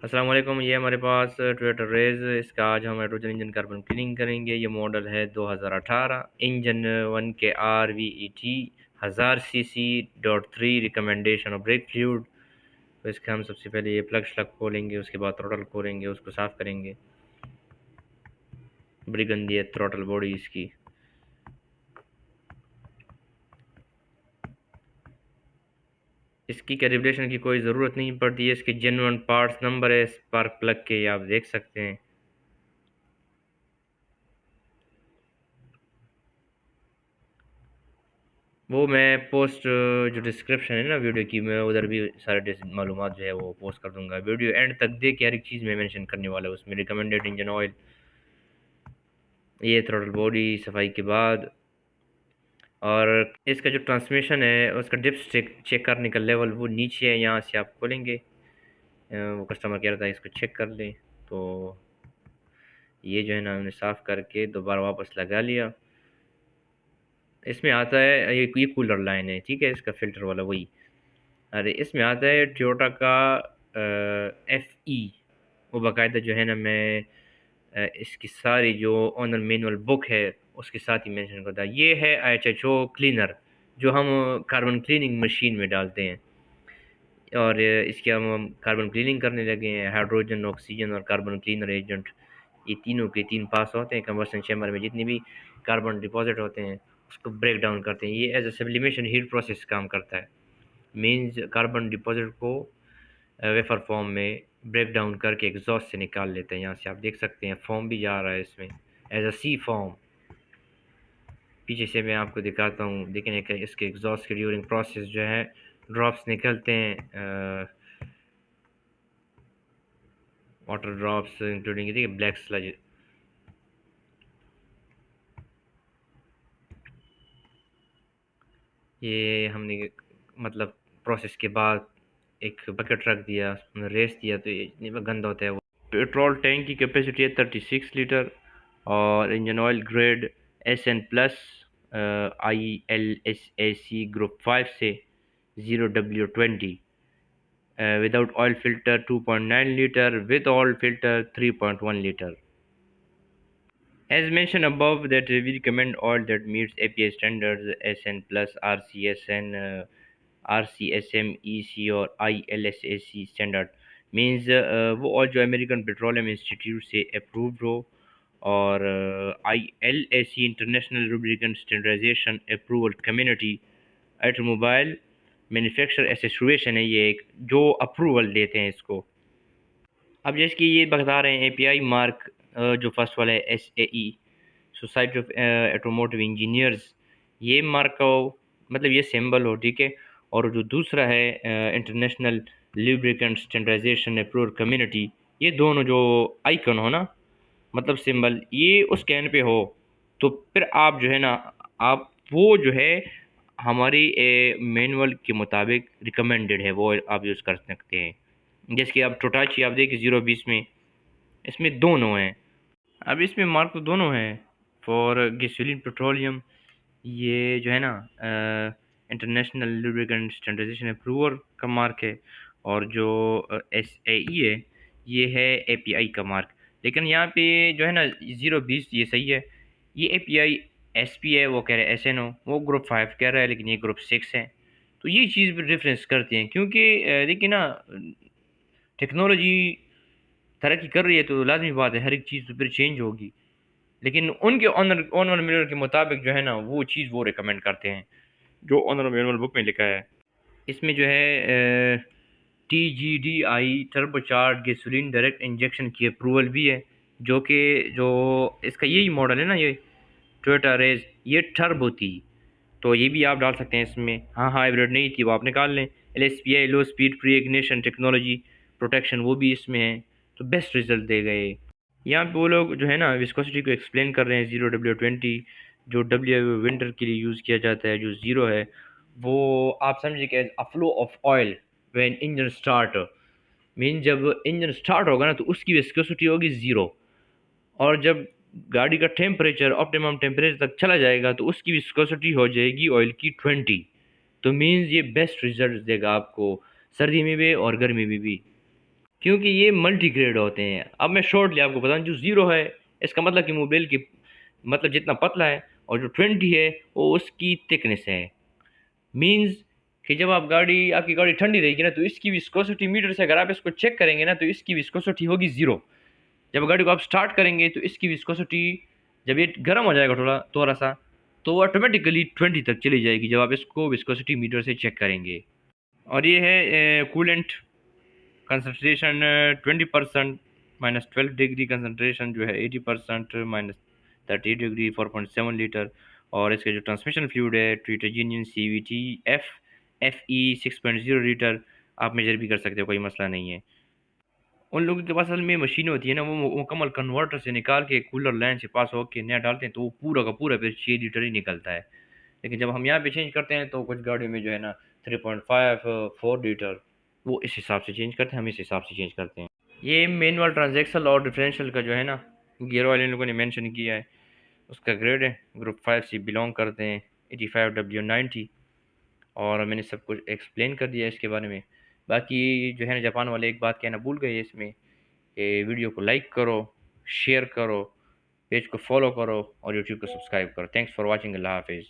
अस्सलाम वालेकुम। ये हमारे पास ToyotaRaize, इसका आज हम हाइड्रोजन इंजन कार्बन क्लीनिंग करेंगे। ये मॉडल है 2018। इंजन 1 के RVET 1000 cc.3 रिकमेंडेशन और ब्रेक फ्लूइड। तो इसके हम सबसे पहले ये प्लग श्लग खोलेंगे, उसके बाद थ्रोटल खोलेंगे, उसको साफ़ करेंगे। बड़ी गंदी है थ्रोटल बॉडी इसकी। इसकी कैलिब्रेशन की कोई ज़रूरत नहीं पड़ती है। इसके जेन्युइन पार्ट्स नंबर है स्पार्क प्लग के, ये आप देख सकते हैं। वो मैं पोस्ट जो डिस्क्रिप्शन है ना वीडियो की, मैं उधर भी सारे मालूमात जो है वो पोस्ट कर दूंगा। वीडियो एंड तक देख के हर एक चीज़ में मेंशन करने वाला है उसमें। रिकमेंडेड इंजन ऑयल, ये थ्रोटल बॉडी सफाई के बाद, और इसका जो ट्रांसमिशन है उसका डिप्स चेक करने का लेवल वो नीचे है। यहाँ से आप खोलेंगे, वो कस्टमर कह रहा था इसको चेक कर लें, तो ये जो है ना हमने साफ़ करके दोबारा वापस लगा लिया। इसमें आता है ये कूलर लाइन है, ठीक है, इसका फ़िल्टर वाला वही। अरे इसमें आता है टोयोटा का FE, वो बाकायदा जो है ना, मैं इसकी सारी जो ऑनर मैनुअल बुक है उसके साथ ही मेंशन करता है। ये है IHHO क्लीनर जो हम कार्बन क्लीनिंग मशीन में डालते हैं, और इसके हम कार्बन क्लीनिंग करने लगे हैं। हाइड्रोजन, ऑक्सीजन और कार्बन क्लीनर एजेंट, ये तीनों के तीन पास होते हैं कंबस्शन चैम्बर में। जितने भी कार्बन डिपॉजिट होते हैं उसको ब्रेक डाउन करते हैं। ये as a sublimation heat process काम करता है। मीन्स कार्बन डिपॉजिट को वेफर फॉर्म में ब्रेक डाउन करके एग्जॉस्ट से निकाल लेते हैं। यहाँ से आप देख सकते हैं फॉर्म भी जा रहा है इसमें एज अ सी फॉर्म। पीछे से मैं आपको दिखाता हूँ, देखने का इसके एग्जॉस्ट के ड्यूरिंग प्रोसेस जो है ड्रॉप्स निकलते हैं, वाटर ड्रॉप्स इंक्लूडिंग देखिए ब्लैक स्लज। ये हमने मतलब प्रोसेस के बाद एक बकेट रख दिया, उसमें रेस दिया, तो ये इतनी गंदा होता है वो। पेट्रोल टैंक की कैपेसिटी है 36 लीटर, और engine oil grade SN+ ILSAC group 5 से 0W20, without oil filter 2.9 litre, with oil filter 3.1 litre. As mentioned above, that we recommend oil that meets API standards SN+, RCSN, RCSM, EC और ILSAC standard। Means वो oil जो American petroleum institute से approved हो, और ILSC international lubricant standardisation approval community automobile manufacture association है, ये एक जो अप्रूवल देते हैं इसको। अब जैसे कि ये बता रहे हैं API मार्क, जो फर्स्ट वाला है SAE society of automotive engineers, ये मार्क हो, मतलब ये सिंबल हो, ठीक है। और जो दूसरा है international lubricant standardisation approval community, ये दोनों जो आइकन हो ना, मतलब सिंबल, ये उस कैन पे हो, तो फिर आप जो है ना, आप वो जो है हमारी मैनुअल के मुताबिक रिकमेंडेड है, वो आप यूज़ कर सकते हैं। जैसे कि आप टोटाची आप देखिए 020 में, इसमें दोनों हैं। अब इसमें मार्क तो दोनों हैं फॉर गैसोलीन पेट्रोलियम, ये जो है ना इंटरनेशनल लुब्रिकेंट स्टैंडर्डाइजेशन अप्रूवल का मार्क है, और जो SAE है ये है API का मार्क। लेकिन यहाँ पे जो है ना 020 ये सही है, ये API SP है, वो कह रहे हैं SNO, वो ग्रुप 5 कह रहा है, लेकिन ये ग्रुप 6 है। तो ये चीज़ भी डिफरेंस करती हैं, क्योंकि देखिए ना, टेक्नोलॉजी तरक्की कर रही है तो लाजमी बात है हर एक चीज़ तो फिर चेंज होगी। लेकिन उनके ऑनर ऑनर मैनुअल के मुताबिक जो है ना वो चीज़ वो रिकमेंड करते हैं जो ऑनर मैनुअल बुक में लिखा है। इसमें जो है TGDI turbocharge gasoline direct injection की अप्रूवल भी है, जो कि जो इसका यही मॉडल है ना, ये ToyotaRaize, ये टर्बो थी, तो ये भी आप डाल सकते हैं इसमें। हाँ, हाइब्रिड नहीं थी, वो आप निकाल लें। LSPI लो speed pre ignition technology protection, वो भी इसमें है, तो बेस्ट रिजल्ट देगा ये। यहाँ पे वो लोग जो है ना विस्कोसिटी को एक्सप्लेन कर रहे हैं। 0W20 जो W विंटर के लिए यूज़ किया जाता है, जो ज़ीरो है वो आप समझिए कि a flow of oil when engine start, mean जब इंजन स्टार्ट होगा ना तो उसकी विस्कोसिटी होगी 0, और जब गाड़ी का टेम्परेचर ऑप्टिमम टेम्परेचर तक चला जाएगा तो उसकी विस्कोसिटी हो जाएगी ऑयल की 20। तो मीन्स ये बेस्ट रिजल्ट देगा आपको सर्दी में भी और गर्मी में भी। क्योंकि ये मल्टी ग्रेड होते हैं। अब मैं शॉर्टली आपको बताऊं, जो ज़ीरो है इसका मतलब कि मोबाइल की मतलब जितना पतला है, और जो 20 है वो उसकी थिकनेस है। मीन्स कि जब आपकी गाड़ी ठंडी रहेगी ना, तो इसकी विस्कोसिटी मीटर से अगर आप इसको चेक करेंगे ना, तो इसकी विस्कोसिटी होगी ज़ीरो। जब गाड़ी को आप स्टार्ट करेंगे तो इसकी विस्कोसिटी, जब ये गर्म हो जाएगा थोड़ा थोड़ा सा, तो वो ऑटोमेटिकली 20 तक चली जाएगी जब आप इसको विस्कोसिटी मीटर से चेक करेंगे। और ये है कूलेंट कंसनट्रेशन 20%, -12 डिग्री कंसनट्रेशन जो है 80%, -38 डिग्री 4.7 लीटर। और इसके जो ट्रांसमिशन फ्लूइड है ट्रीटोजिनियन CVTF FE 6.0 लीटर। आप मेजर भी कर सकते हो, कोई मसला नहीं है। उन लोगों के पास असल में मशीन होती है ना, वो मुकम्मल कन्वर्टर से निकाल के कूलर लाइन से पास होके नया डालते हैं, तो वो पूरा का पूरा फिर 6 लीटर ही निकलता है। लेकिन जब हम यहाँ पे चेंज करते हैं तो कुछ गाड़ियों में जो है ना 3.5 4 लीटर, वो इस हिसाब से चेंज करते हैं, हम इस हिसाब से चेंज करते हैं। ये मैनुअल ट्रांजैक्शन और डिफरेंशियल का जो है ना, गियर ऑयल इन लोगों ने मेंशन किया है, उसका ग्रेड है ग्रुप 5 से बिलोंग करते हैं, 85W90। और मैंने सब कुछ एक्सप्लेन कर दिया इसके बारे में। बाकी जो है ना, जापान वाले एक बात कहना भूल गए इसमें, कि वीडियो को लाइक करो, शेयर करो, पेज को फॉलो करो और यूट्यूब को सब्सक्राइब करो। Thanks for watching. अल्लाह हाफिज़।